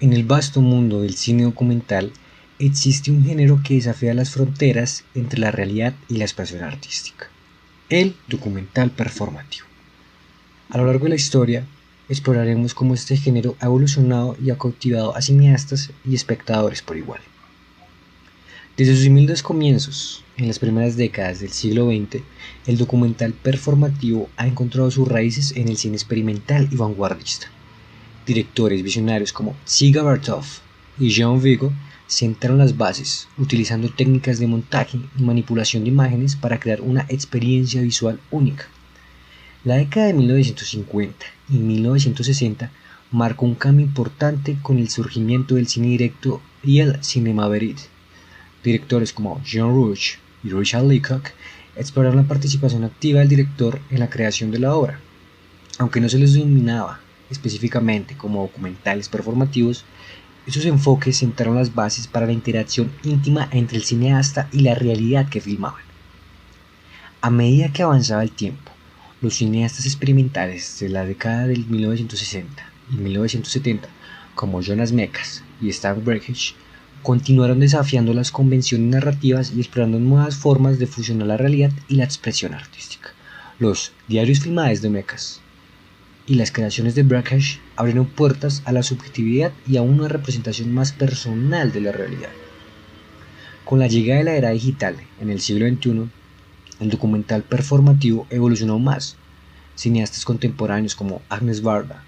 En el vasto mundo del cine documental existe un género que desafía las fronteras entre la realidad y la expresión artística: el documental performativo. A lo largo de la historia, exploraremos cómo este género ha evolucionado y ha cautivado a cineastas y espectadores por igual. Desde sus humildes comienzos, en las primeras décadas del siglo XX, el documental performativo ha encontrado sus raíces en el cine experimental y vanguardista. Directores visionarios como Dziga Bartov y Jean Vigo sentaron las bases, utilizando técnicas de montaje y manipulación de imágenes para crear una experiencia visual única. La década de 1950 y 1960 marcó un cambio importante con el surgimiento del cine directo y el cinema verite. Directores como Jean Rouch y Richard Leacock exploraron la participación activa del director en la creación de la obra. Aunque no se les denominaba específicamente como documentales performativos, esos enfoques sentaron las bases para la interacción íntima entre el cineasta y la realidad que filmaban. A medida que avanzaba el tiempo, los cineastas experimentales de la década del 1960 y 1970, como Jonas Mekas y Stan Brakhage, continuaron desafiando las convenciones narrativas y explorando nuevas formas de fusionar la realidad y la expresión artística. Los diarios filmados de Mekas y las creaciones de Brakhage abrieron puertas a la subjetividad y a una representación más personal de la realidad. Con la llegada de la era digital en el siglo XXI, el documental performativo evolucionó más. Cineastas contemporáneos como Agnes Varda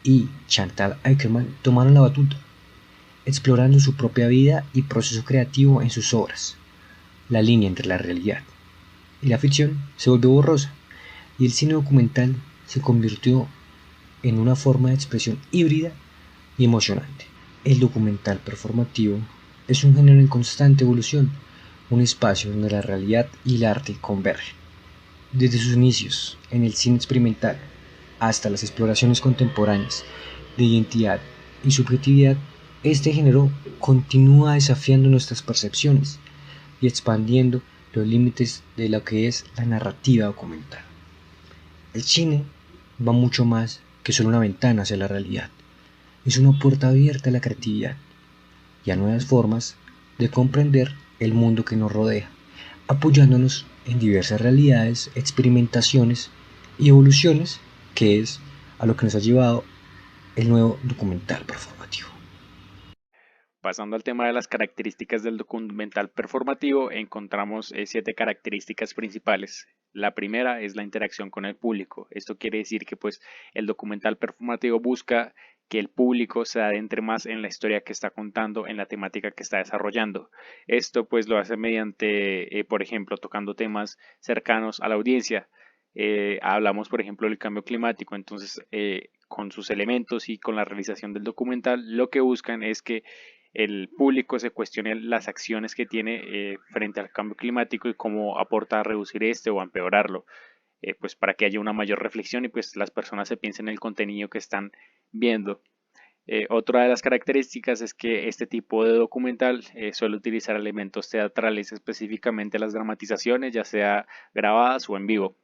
y Chantal Akerman tomaron la batuta, explorando su propia vida y proceso creativo en sus obras. La línea entre la realidad y la ficción se volvió borrosa, y el cine documental se convirtió en una forma de expresión híbrida y emocionante. El documental performativo es un género en constante evolución, un espacio donde la realidad y el arte convergen. Desde sus inicios en el cine experimental hasta las exploraciones contemporáneas de identidad y subjetividad, este género continúa desafiando nuestras percepciones y expandiendo los límites de lo que es la narrativa documental. El cine va mucho más que solo una ventana hacia la realidad. Es una puerta abierta a la creatividad y a nuevas formas de comprender el mundo que nos rodea, apoyándonos en diversas realidades, experimentaciones y evoluciones, que es a lo que nos ha llevado el nuevo documental performativo. Pasando al tema de las características del documental performativo, encontramos 7 características principales. La primera es la interacción con el público. Esto quiere decir que pues el documental performativo busca que el público se adentre más en la historia que está contando, en la temática que está desarrollando. Esto pues lo hace mediante, por ejemplo, tocando temas cercanos a la audiencia. Hablamos, por ejemplo, del cambio climático, entonces con sus elementos y con la realización del documental, lo que buscan es que el público se cuestione las acciones que tiene frente al cambio climático y cómo aporta a reducir este o a empeorarlo, pues para que haya una mayor reflexión y pues las personas se piensen en el contenido que están viendo. Otra de las características es que este tipo de documental suele utilizar elementos teatrales, específicamente las dramatizaciones, ya sea grabadas o en vivo.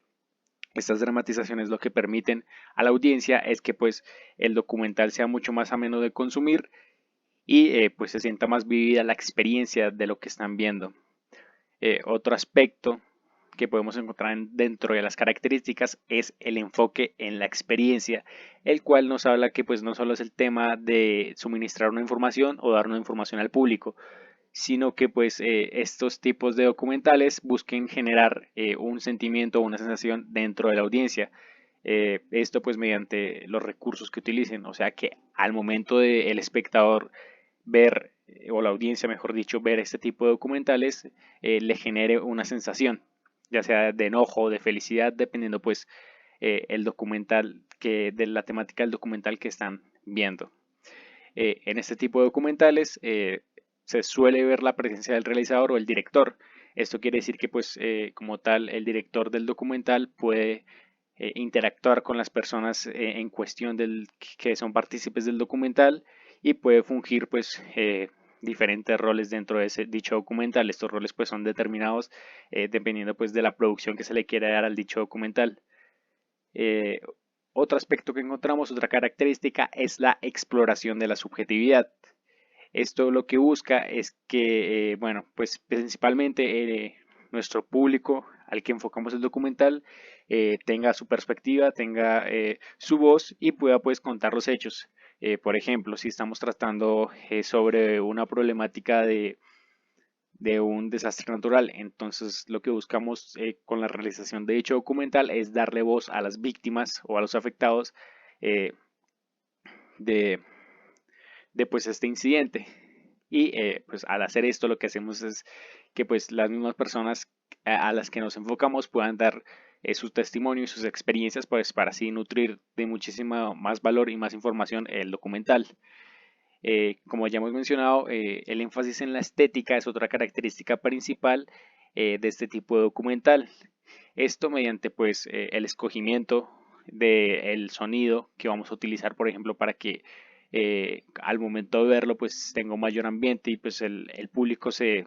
Estas dramatizaciones lo que permiten a la audiencia es que pues el documental sea mucho más ameno de consumir y pues se sienta más vivida la experiencia de lo que están viendo. Otro aspecto que podemos encontrar dentro de las características es el enfoque en la experiencia, el cual nos habla que pues no solo es el tema de suministrar una información o dar una información al público, sino que pues estos tipos de documentales busquen generar un sentimiento o una sensación dentro de la audiencia. Esto pues mediante los recursos que utilicen, o sea que al momento del espectador ver, o la audiencia mejor dicho, ver este tipo de documentales, le genere una sensación, ya sea de enojo o de felicidad, dependiendo pues el documental, de la temática del documental que están viendo. En este tipo de documentales se suele ver la presencia del realizador o el director. Esto quiere decir que pues como tal el director del documental puede interactuar con las personas en cuestión que son partícipes del documental y puede fungir pues diferentes roles dentro de ese dicho documental. Estos roles pues son determinados dependiendo pues de la producción que se le quiera dar al dicho documental. Eh, Otro aspecto que encontramos, otra característica, es la exploración de la subjetividad. Esto lo que busca es que, bueno, pues principalmente nuestro público al que enfocamos el documental tenga su perspectiva, tenga su voz y pueda pues contar los hechos. Por ejemplo, si estamos tratando sobre una problemática de un desastre natural, entonces lo que buscamos con la realización de dicho documental es darle voz a las víctimas o a los afectados eh, de, de pues este incidente. Y pues al hacer esto lo que hacemos es que pues las mismas personas a las que nos enfocamos puedan dar su testimonio y sus experiencias pues para así nutrir de muchísimo más valor y más información el documental. Como ya hemos mencionado, el énfasis en la estética es otra característica principal de este tipo de documental. Esto mediante pues el escogimiento del sonido que vamos a utilizar, por ejemplo, para que al momento de verlo pues tenga un mayor ambiente y pues el público se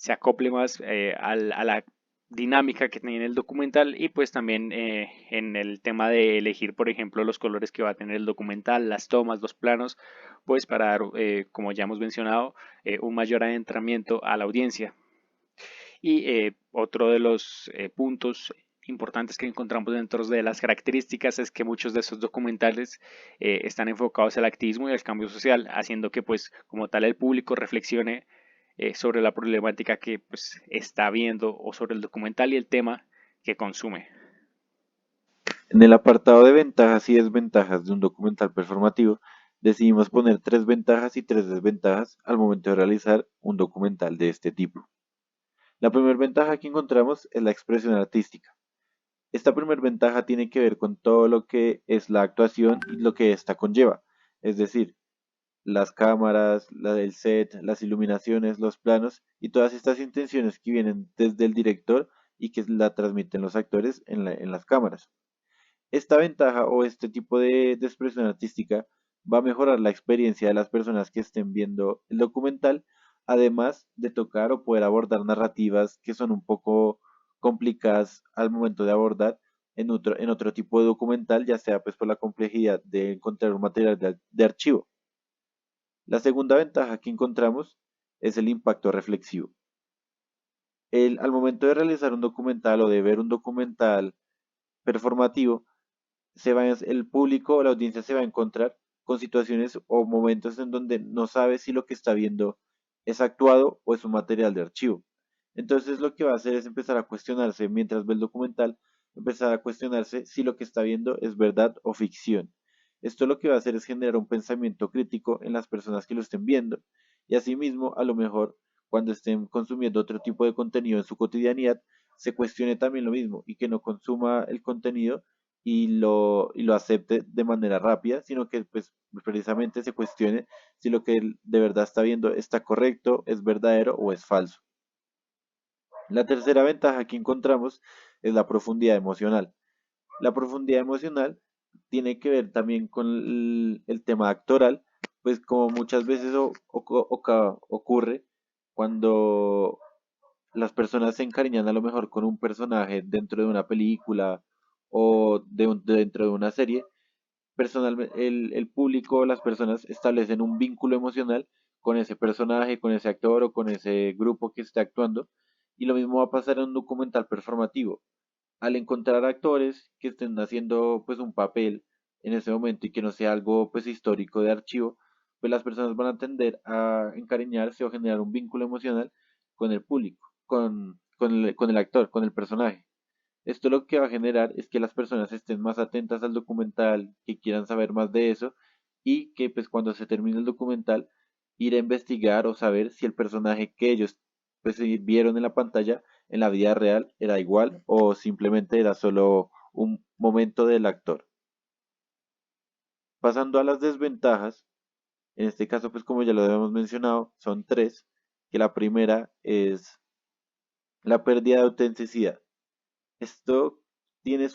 acople más a la dinámica que tiene el documental y pues también en el tema de elegir por ejemplo los colores que va a tener el documental, las tomas, los planos, pues para dar como ya hemos mencionado un mayor adentramiento a la audiencia. Y otro de los puntos importantes que encontramos dentro de las características es que muchos de estos documentales están enfocados al activismo y al cambio social, haciendo que pues como tal el público reflexione sobre la problemática que pues está viendo o sobre el documental y el tema que consume. En el apartado de ventajas y desventajas de un documental performativo, decidimos poner 3 ventajas y 3 desventajas al momento de realizar un documental de este tipo. La primera ventaja que encontramos es la expresión artística. Esta primera ventaja tiene que ver con todo lo que es la actuación y lo que ésta conlleva, es decir, las cámaras, el set, las iluminaciones, los planos y todas estas intenciones que vienen desde el director y que la transmiten los actores en las cámaras. Esta ventaja o este tipo de expresión artística va a mejorar la experiencia de las personas que estén viendo el documental, además de tocar o poder abordar narrativas que son un poco complicadas al momento de abordar en otro tipo de documental, ya sea pues por la complejidad de encontrar un material de archivo. La segunda ventaja que encontramos es el impacto reflexivo. Al momento de realizar un documental o de ver un documental performativo, el público o la audiencia se va a encontrar con situaciones o momentos en donde no sabe si lo que está viendo es actuado o es un material de archivo. Entonces lo que va a hacer es empezar a cuestionarse mientras ve el documental, empezar a cuestionarse si lo que está viendo es verdad o ficción. Esto lo que va a hacer es generar un pensamiento crítico en las personas que lo estén viendo y asimismo a lo mejor cuando estén consumiendo otro tipo de contenido en su cotidianidad se cuestione también lo mismo y que no consuma el contenido y lo acepte de manera rápida, sino que pues precisamente se cuestione si lo que él de verdad está viendo está correcto, es verdadero o es falso. La tercera ventaja que encontramos es la profundidad emocional. La profundidad emocional tiene que ver también con el tema actoral, pues como muchas veces ocurre cuando las personas se encariñan a lo mejor con un personaje dentro de una película o dentro de una serie, personalmente el público, las personas establecen un vínculo emocional con ese personaje, con ese actor o con ese grupo que está actuando, y lo mismo va a pasar en un documental performativo. Al encontrar actores que estén haciendo pues un papel en ese momento y que no sea algo pues histórico de archivo, pues las personas van a tender a encariñarse o generar un vínculo emocional con el público, con el actor, con el personaje. Esto lo que va a generar es que las personas estén más atentas al documental, que quieran saber más de eso y que pues cuando se termine el documental ir a investigar o saber si el personaje que ellos pues vieron en la pantalla en la vida real era igual o simplemente era solo un momento del actor. Pasando a las desventajas, en este caso pues como ya lo habíamos mencionado, son tres, que la primera es la pérdida de autenticidad. Esto tiene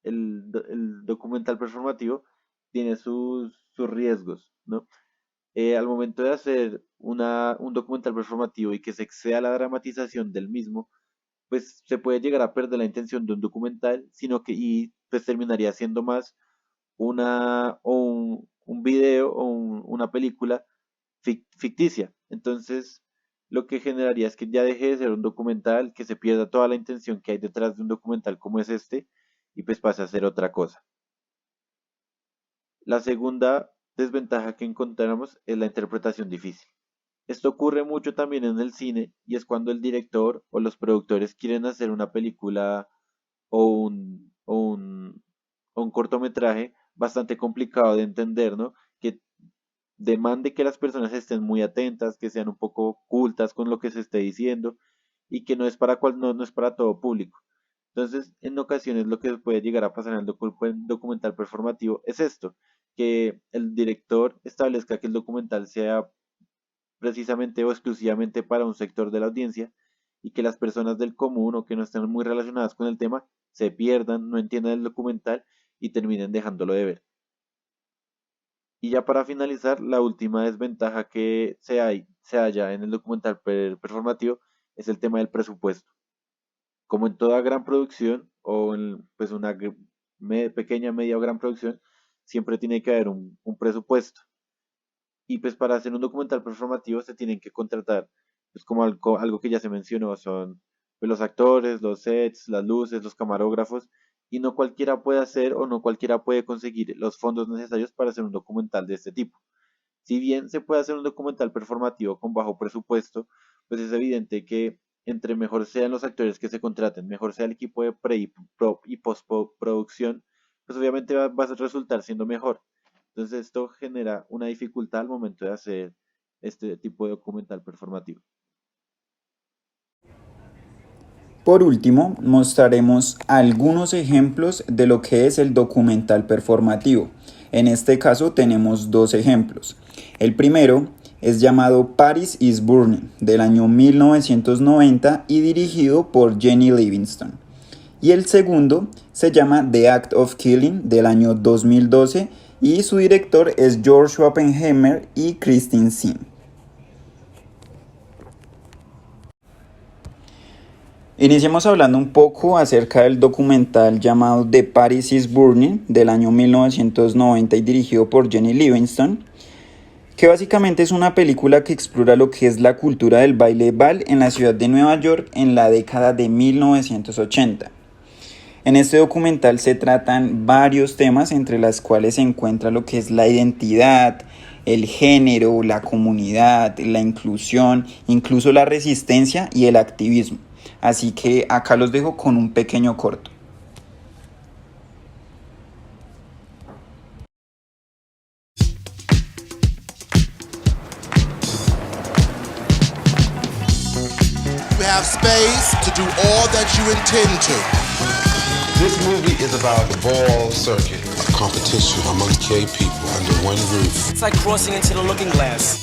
el documental performativo tiene sus riesgos, ¿no? Al momento de hacer un documental performativo y que se exceda la dramatización del mismo, pues se puede llegar a perder la intención de un documental, sino que y pues terminaría siendo más un video o una película ficticia. Entonces, lo que generaría es que ya deje de ser un documental, que se pierda toda la intención que hay detrás de un documental como es este, y pues pase a ser otra cosa. La segunda desventaja que encontramos es la interpretación difícil. Esto ocurre mucho también en el cine y es cuando el director o los productores quieren hacer una película o un cortometraje bastante complicado de entender, ¿no? Que demande que las personas estén muy atentas, que sean un poco cultas con lo que se esté diciendo y que no es para todo público. Entonces, en ocasiones lo que puede llegar a pasar en el documental performativo es esto, que el director establezca que el documental sea precisamente o exclusivamente para un sector de la audiencia y que las personas del común o que no estén muy relacionadas con el tema se pierdan, no entiendan el documental y terminen dejándolo de ver. Y ya para finalizar, la última desventaja que se halla en el documental performativo es el tema del presupuesto. Como en toda gran producción o en pues una pequeña, media o gran producción, siempre tiene que haber un presupuesto. Y pues para hacer un documental performativo se tienen que contratar, pues como algo que ya se mencionó, son pues, los actores, los sets, las luces, los camarógrafos, y no cualquiera puede hacer o no cualquiera puede conseguir los fondos necesarios para hacer un documental de este tipo. Si bien se puede hacer un documental performativo con bajo presupuesto, pues es evidente que entre mejor sean los actores que se contraten, mejor sea el equipo de pre y postproducción, pues obviamente va a resultar siendo mejor. Entonces esto genera una dificultad al momento de hacer este tipo de documental performativo. Por último, mostraremos algunos ejemplos de lo que es el documental performativo. En este caso tenemos dos ejemplos. El primero es llamado Paris is Burning, del año 1990 y dirigido por Jenny Livingston. Y el segundo se llama The Act of Killing, del año 2012, y su director es George Oppenheimer y Christine Sim. Iniciemos hablando un poco acerca del documental llamado The Paris is Burning, del año 1990 y dirigido por Jenny Livingston, que básicamente es una película que explora lo que es la cultura del baile bal en la ciudad de Nueva York en la década de 1980. En este documental se tratan varios temas, entre los cuales se encuentra lo que es la identidad, el género, la comunidad, la inclusión, incluso la resistencia y el activismo. Así que acá los dejo con un pequeño corto. You have space to do all that you intend to. This movie is about the ball circuit, a competition among gay people under one roof. It's like crossing into the looking glass.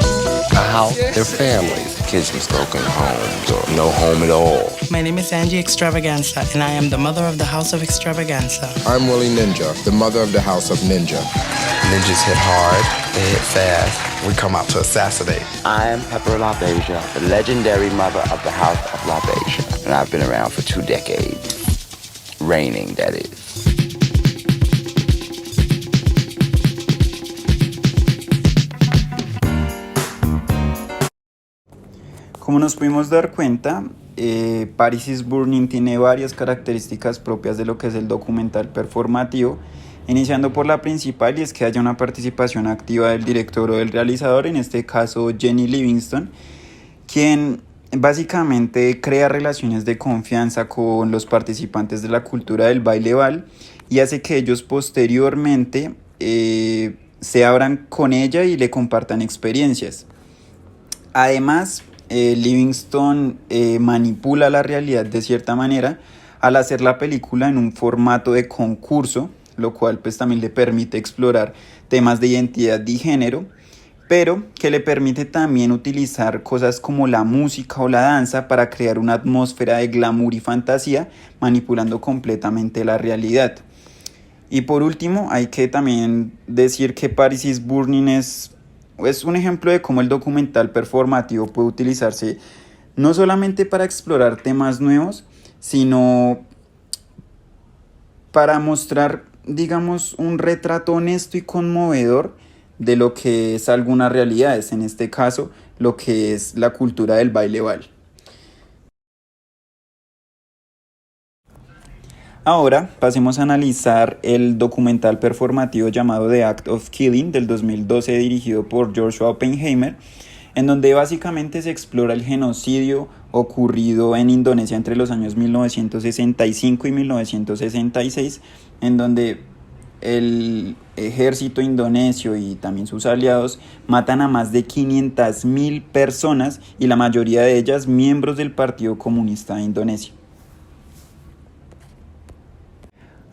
A house, their families, kids with broken homes or no home at all. My name is Angie Extravaganza, and I am the mother of the House of Extravaganza. I'm Willie Ninja, the mother of the House of Ninja. Ninjas hit hard, they hit fast. We come out to assassinate. I am Pepper LaBeija, the legendary mother of the House of LaBeija, and I've been around for 2 decades. Reigning, that is. Como nos pudimos dar cuenta, Paris is Burning tiene varias características propias de lo que es el documental performativo, iniciando por la principal, y es que haya una participación activa del director o del realizador, en este caso Jenny Livingston, quien básicamente crea relaciones de confianza con los participantes de la cultura del baile bal y hace que ellos posteriormente se abran con ella y le compartan experiencias. Además, Livingston manipula la realidad de cierta manera al hacer la película en un formato de concurso, lo cual pues también le permite explorar temas de identidad y género, pero que le permite también utilizar cosas como la música o la danza para crear una atmósfera de glamour y fantasía, manipulando completamente la realidad. Y por último, hay que también decir que Paris is Burning es un ejemplo de cómo el documental performativo puede utilizarse no solamente para explorar temas nuevos, sino para mostrar, digamos, un retrato honesto y conmovedor de lo que es algunas realidades, en este caso, lo que es la cultura del baile bal. Ahora pasemos a analizar el documental performativo llamado The Act of Killing del 2012 dirigido por Joshua Oppenheimer, en donde básicamente se explora el genocidio ocurrido en Indonesia entre los años 1965 y 1966, en donde el ejército indonesio y también sus aliados matan a más de 500.000 personas y la mayoría de ellas miembros del Partido Comunista de Indonesia.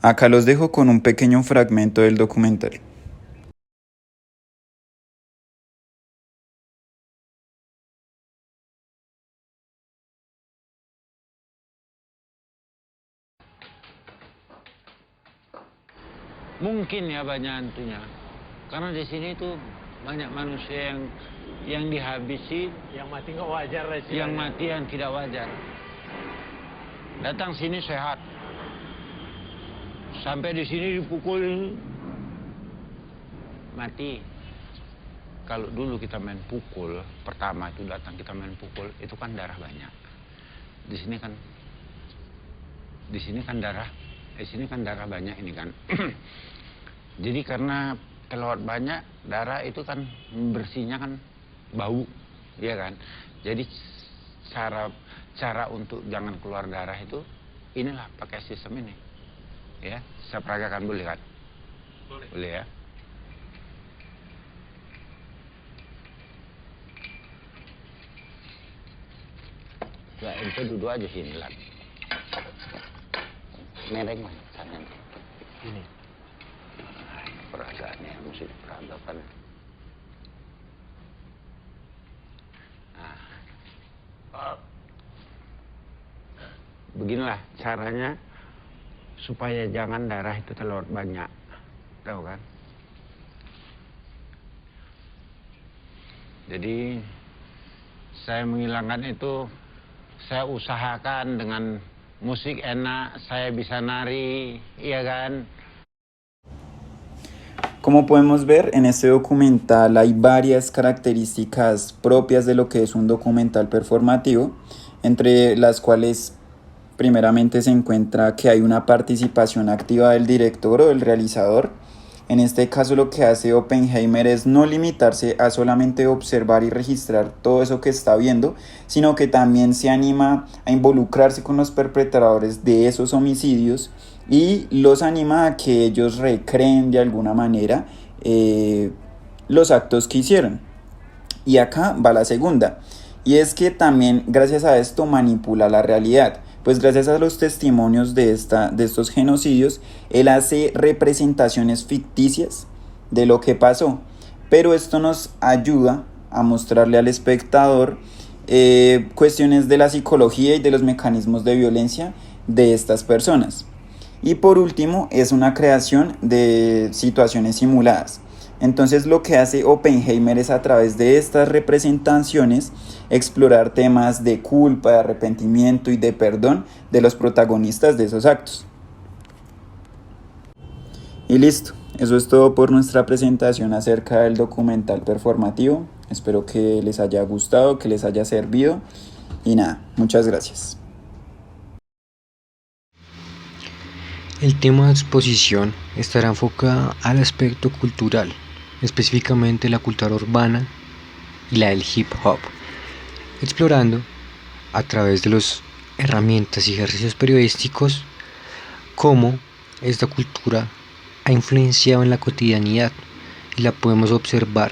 Acá los dejo con un pequeño fragmento del documental. Mungkin ya banyak hantunya, karena di sini tuh banyak manusia yang dihabisi, yang mati nggak wajar lah sih. Yang mati yang tidak wajar. Datang sini sehat, sampai di sini dipukul mati. Kalau dulu kita main pukul, pertama itu datang kita main pukul, itu kan darah banyak. Di sini kan darah banyak ini kan. Jadi karena kelewat banyak darah itu kan bersihnya kan bau, ya kan. Jadi cara untuk jangan keluar darah itu inilah pakai sistem ini. Ya, saya peragakan boleh kan? Boleh ya. Ya, ente duduk aja sini lah. Mereng mana sana? Ini. Perasaannya mesti diperagakan. Nah, beginilah caranya supaya jangan darah itu terlalu banyak, tahu kan? Jadi saya menghilangkan itu, saya usahakan dengan musik enak, saya bisa nari, iya kan? Como podemos ver, en este documental hay varias características propias de lo que es un documental performativo, entre las cuales primeramente se encuentra que hay una participación activa del director o del realizador. En este caso lo que hace Oppenheimer es no limitarse a solamente observar y registrar todo eso que está viendo, sino que también se anima a involucrarse con los perpetradores de esos homicidios y los anima a que ellos recreen de alguna manera los actos que hicieron. Y acá va la segunda, y es que también gracias a esto manipula la realidad. Pues gracias a los testimonios de estos genocidios, él hace representaciones ficticias de lo que pasó. Pero esto nos ayuda a mostrarle al espectador cuestiones de la psicología y de los mecanismos de violencia de estas personas. Y por último, es una creación de situaciones simuladas. Entonces lo que hace Oppenheimer es a través de estas representaciones explorar temas de culpa, de arrepentimiento y de perdón de los protagonistas de esos actos. Y listo, eso es todo por nuestra presentación acerca del documental performativo. Espero que les haya gustado, que les haya servido y nada, muchas gracias. El tema de exposición estará enfocado al aspecto cultural, específicamente la cultura urbana y la del hip hop, explorando a través de las herramientas y ejercicios periodísticos cómo esta cultura ha influenciado en la cotidianidad y la podemos observar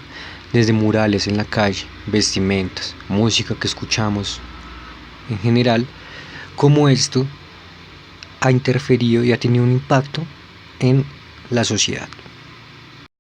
desde murales en la calle, vestimentas, música que escuchamos, en general, cómo esto ha interferido y ha tenido un impacto en la sociedad.